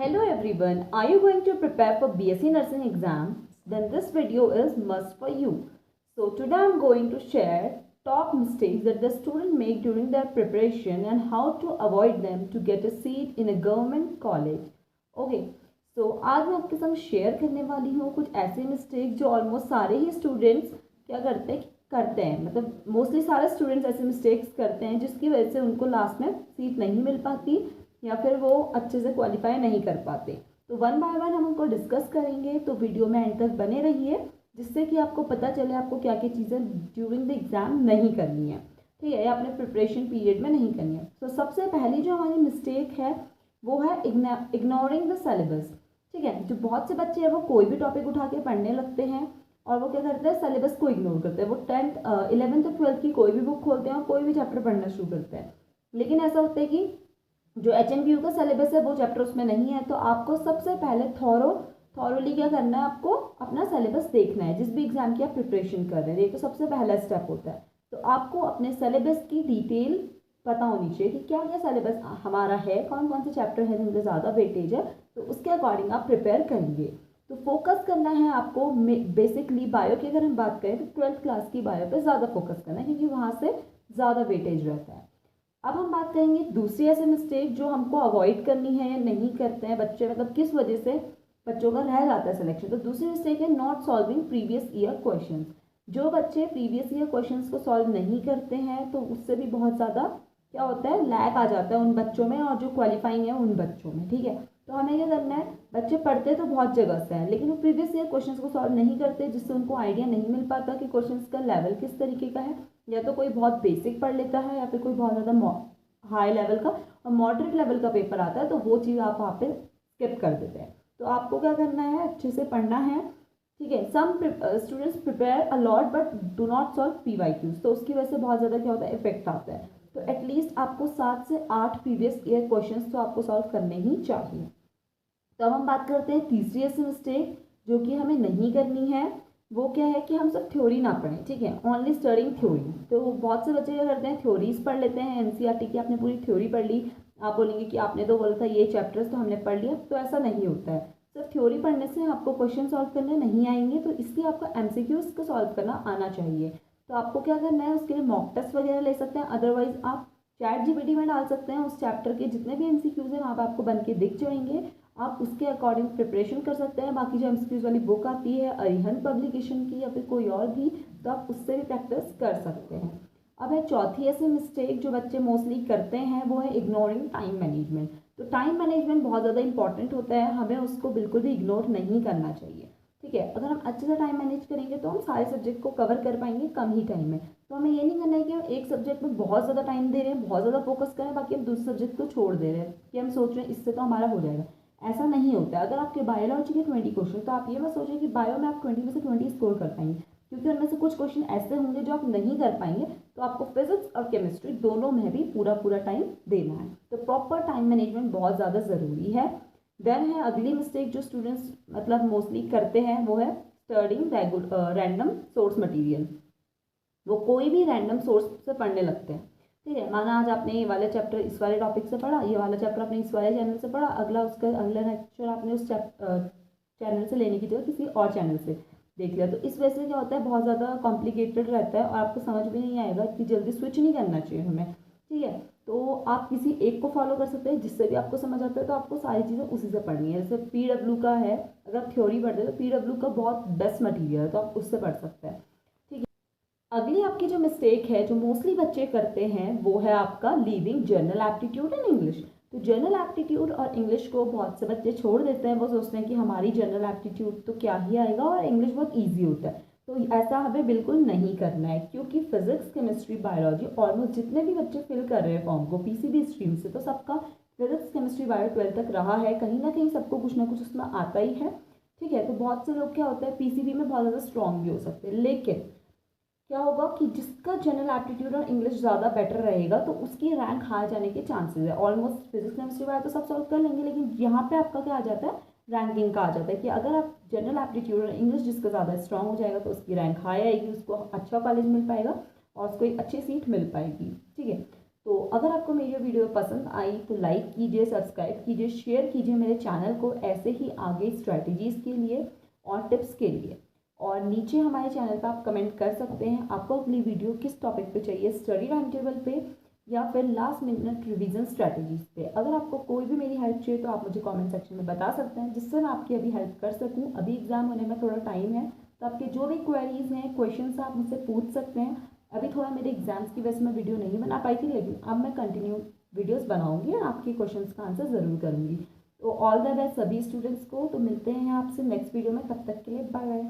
Hello everyone, are you going to prepare for BSc Nursing exam? Then this video is must for you. So today I am going to share top mistakes that the student make during their preparation and how to avoid them to get a seat in a government college. Okay, so आज मैं आपके साथ share करने वाली हूँ कुछ ऐसे mistake जो ऑलमोस्ट सारे ही स्टूडेंट्स क्या करते हैं मतलब मोस्टली सारे स्टूडेंट्स ऐसे मिस्टेक्स करते हैं जिसकी वजह से उनको लास्ट में सीट नहीं मिल पाती या फिर वो अच्छे से क्वालिफाई नहीं कर पाते। तो वन बाय वन हम उनको डिस्कस करेंगे, तो वीडियो में एंड तक बने रहिए जिससे कि आपको पता चले आपको क्या क्या चीज़ें ड्यूरिंग द एग्ज़ाम नहीं करनी है, ठीक है, या अपने प्रिपरेशन पीरियड में नहीं करनी है। तो सबसे पहली जो हमारी मिस्टेक है वो है इग्नोरिंग द सिलेबस। ठीक है, जो बहुत से बच्चे हैं वो कोई भी टॉपिक उठा के पढ़ने लगते हैं और वो क्या करते हैं, सिलेबस को इग्नोर करते हैं। वो 10th 11th और 12th की कोई भी बुक खोलते हैं और कोई भी चैप्टर पढ़ना शुरू करते हैं, लेकिन ऐसा होता है कि जो HNPU का सिलेबस है वो चैप्टर उसमें नहीं है। तो आपको सबसे पहले थॉरोली क्या करना है, आपको अपना सिलेबस देखना है जिस भी एग्जाम की आप प्रिपरेशन कर रहे हैं। ये तो सबसे पहला स्टेप होता है। तो आपको अपने सिलेबस की डिटेल पता होनी चाहिए कि क्या क्या सिलेबस हमारा है, कौन कौन से चैप्टर है जिनके ज़्यादा वेटेज है, तो उसके अकॉर्डिंग आप प्रिपेयर करेंगे। तो फोकस करना है आपको बेसिकली बायो की अगर हम बात करें तो 12th क्लास की बायो पे ज़्यादा फोकस करना है क्योंकि वहाँ से ज़्यादा वेटेज रहता है। अब हम बात करेंगे दूसरी ऐसे मिस्टेक जो हमको अवॉइड करनी है या नहीं करते हैं बच्चे, मतलब किस वजह से बच्चों का रह जाता है सिलेक्शन। तो दूसरी मिस्टेक है not solving previous year questions. जो बच्चे प्रीवियस ईयर क्वेश्चंस को सॉल्व नहीं करते हैं तो उससे भी बहुत ज़्यादा क्या होता है, लैक आ जाता है उन बच्चों में और जो क्वालिफाइंग है उन बच्चों में। ठीक है, तो हमें क्या करना है, बच्चे पढ़ते तो बहुत जगह से हैं लेकिन वो प्रीवियस ईयर क्वेश्चंस को सॉल्व नहीं करते जिससे उनको आइडिया नहीं मिल पाता कि क्वेश्चंस का लेवल किस तरीके का है। या तो कोई बहुत बेसिक पढ़ लेता है या फिर कोई बहुत ज़्यादा हाई लेवल का और मॉडरेट लेवल का पेपर आता है तो वो चीज़ आप वहाँ पे स्किप कर देते हैं। तो आपको क्या करना है, अच्छे से पढ़ना है। ठीक है, some students prepare a lot but do not solve PYQs, तो उसकी वजह से बहुत ज़्यादा क्या होता है, इफेक्ट आता है। तो एटलीस्ट आपको 7 से 8 प्रीवियस ईयर क्वेश्चंस तो आपको सॉल्व करने ही चाहिए। तो अब हम बात करते हैं तीसरी ऐसी मिस्टेक जो कि हमें नहीं करनी है। वो क्या है कि हम सब थ्योरी ना पढ़ें। ठीक है, ओनली स्टडिंग थ्योरी। तो बहुत से बच्चे क्या करते हैं, थ्योरीज पढ़ लेते हैं, NCERT की आपने पूरी थ्योरी पढ़ ली, आप बोलेंगे कि आपने तो बोला था ये चैप्टर्स तो हमने पढ़ लिया। तो ऐसा नहीं होता है, सिर्फ थ्योरी पढ़ने से आपको क्वेश्चन सॉल्व करने नहीं आएंगे, तो इसलिए आपको MCQs को सॉल्व करना आना चाहिए। तो आपको क्या करना है, उसके लिए मॉक टेस्ट वगैरह ले सकते हैं, अदरवाइज आप ChatGPT में डाल सकते हैं। उस चैप्टर के जितने भी MCQs हैं वहाँ पर आपको बन के दिख जाएंगे, आप उसके अकॉर्डिंग प्रिपरेशन कर सकते हैं। बाकी जो MCQs वाली बुक आती है अरिहंत पब्लिकेशन की या फिर कोई और भी, तो आप उससे भी प्रैक्टिस कर सकते हैं। अब है चौथी ऐसी मिस्टेक जो बच्चे मोस्टली करते हैं, वो है इग्नोरिंग टाइम मैनेजमेंट। तो टाइम मैनेजमेंट बहुत ज़्यादा इंपॉर्टेंट होता है, हमें उसको बिल्कुल भी इग्नोर नहीं करना चाहिए। ठीक है, अगर हम अच्छे से टाइम मैनेज करेंगे तो हम सारे सब्जेक्ट को कवर कर पाएंगे कम ही टाइम में। तो हमें ये नहीं करना है कि हम एक सब्जेक्ट में बहुत ज़्यादा टाइम दे रहे हैं, बहुत ज़्यादा फोकस करें, बाकी हम दूसरे सब्जेक्ट को छोड़ दे रहे हैं कि हम सोच रहे हैं इससे तो हमारा हो जाएगा। ऐसा नहीं होता है। अगर आपके बायोलॉजी के 20 क्वेश्चन, तो आप ये मत सोचिए कि बायो में आप 20 में से 20 स्कोर कर पाएंगे, क्योंकि उनमें से कुछ क्वेश्चन ऐसे होंगे जो आप नहीं कर पाएंगे। तो आपको फिजिक्स और केमिस्ट्री दोनों में भी पूरा पूरा टाइम देना है। तो प्रॉपर टाइम मैनेजमेंट बहुत ज़्यादा ज़रूरी है। देन है अगली मिस्टेक जो स्टूडेंट्स मतलब मोस्टली करते हैं, वो है स्टडिंग रैंडम सोर्स मटेरियल। वो कोई भी रैंडम सोर्स से पढ़ने लगते हैं। ठीक है, माना आज आपने ये वाला चैप्टर इस वाले टॉपिक से पढ़ा, ये वाला चैप्टर आपने इस वाले चैनल से पढ़ा, अगला उसका अगला लेक्चर आपने उस चैनल से लेने की जगह किसी और चैनल से देख लिया। तो इस वजह से क्या होता है, बहुत ज़्यादा कॉम्प्लिकेटेड रहता है और आपको समझ भी नहीं आएगा, इतनी जल्दी स्विच नहीं करना चाहिए हमें। ठीक है, तो आप किसी एक को फॉलो कर सकते हैं जिससे भी आपको समझ आता है। तो आपको सारी चीज़ें उसी से पढ़नी है। जैसे PW का है, अगर आप थ्योरी पढ़ते हैं तो PW का बहुत बेस्ट मटीरियल है, तो आप उससे पढ़ सकते हैं। अगली आपकी जो मिस्टेक है जो मोस्टली बच्चे करते हैं, वो है आपका leaving general aptitude and English. तो जनरल एप्टीट्यूड और इंग्लिश को बहुत से बच्चे छोड़ देते हैं। वो सोचते हैं कि हमारी जनरल एप्टीट्यूड तो क्या ही आएगा और इंग्लिश बहुत ईजी होता है। तो ऐसा हमें बिल्कुल नहीं करना है, क्योंकि फिजिक्स केमिस्ट्री बायोलॉजी ऑलमोस्ट जितने भी बच्चे फिल कर रहे हैं फॉर्म को PCB स्ट्रीम से, तो सबका फिजिक्स केमिस्ट्री बायो 12 तक रहा है, कहीं ना कहीं सबको कुछ ना कुछ उसमें आता ही है। ठीक है, तो बहुत से लोग क्या होता है PCB में बहुत ज़्यादा स्ट्रॉन्ग भी हो सकते हैं, लेकिन क्या होगा कि जिसका जनरल एप्टीट्यूड और इंग्लिश ज़्यादा बेटर रहेगा तो उसकी रैंक हार जाने के चांसेस है। ऑलमोस्ट फिजिक्स केमिस्ट्री वाला तो सब सॉल्व कर लेंगे, लेकिन यहाँ पे आपका क्या आ जाता है, रैंकिंग का आ जाता है कि अगर आप जनरल एप्टीट्यूड और इंग्लिश जिसका ज़्यादा स्ट्रांग हो जाएगा तो उसकी रैंक हाई आएगी, उसको अच्छा कॉलेज मिल पाएगा और उसको एक अच्छी सीट मिल पाएगी। ठीक है, तो अगर आपको मेरी वीडियो पसंद आई तो लाइक कीजिए, सब्सक्राइब कीजिए, शेयर कीजिए मेरे चैनल को ऐसे ही आगे स्ट्रैटेजीज़ के लिए और टिप्स के लिए। और नीचे हमारे चैनल पर आप कमेंट कर सकते हैं आपको अगली वीडियो किस टॉपिक पे चाहिए, स्टडी टाइम टेबल पे या फिर लास्ट मिनट रिवीजन स्ट्रैटेजीज पे। अगर आपको कोई भी मेरी हेल्प चाहिए तो आप मुझे कमेंट सेक्शन में बता सकते हैं जिससे मैं आपकी अभी हेल्प कर सकूं। अभी एग्जाम होने में थोड़ा टाइम है तो आपके जो भी क्वेरीज हैं, क्वेश्चंस आप मुझसे पूछ सकते हैं। अभी थोड़ा मेरे एग्जाम्स की वजह से मैं वीडियो नहीं बना पाई थी, लेकिन अब मैं कंटिन्यू वीडियोज़ बनाऊँगी और आपके क्वेश्चन का आंसर ज़रूर करूँगी। तो ऑल द बेस्ट सभी स्टूडेंट्स को। तो मिलते हैं आपसे नेक्स्ट वीडियो में, तब तक के लिए बाय बाय।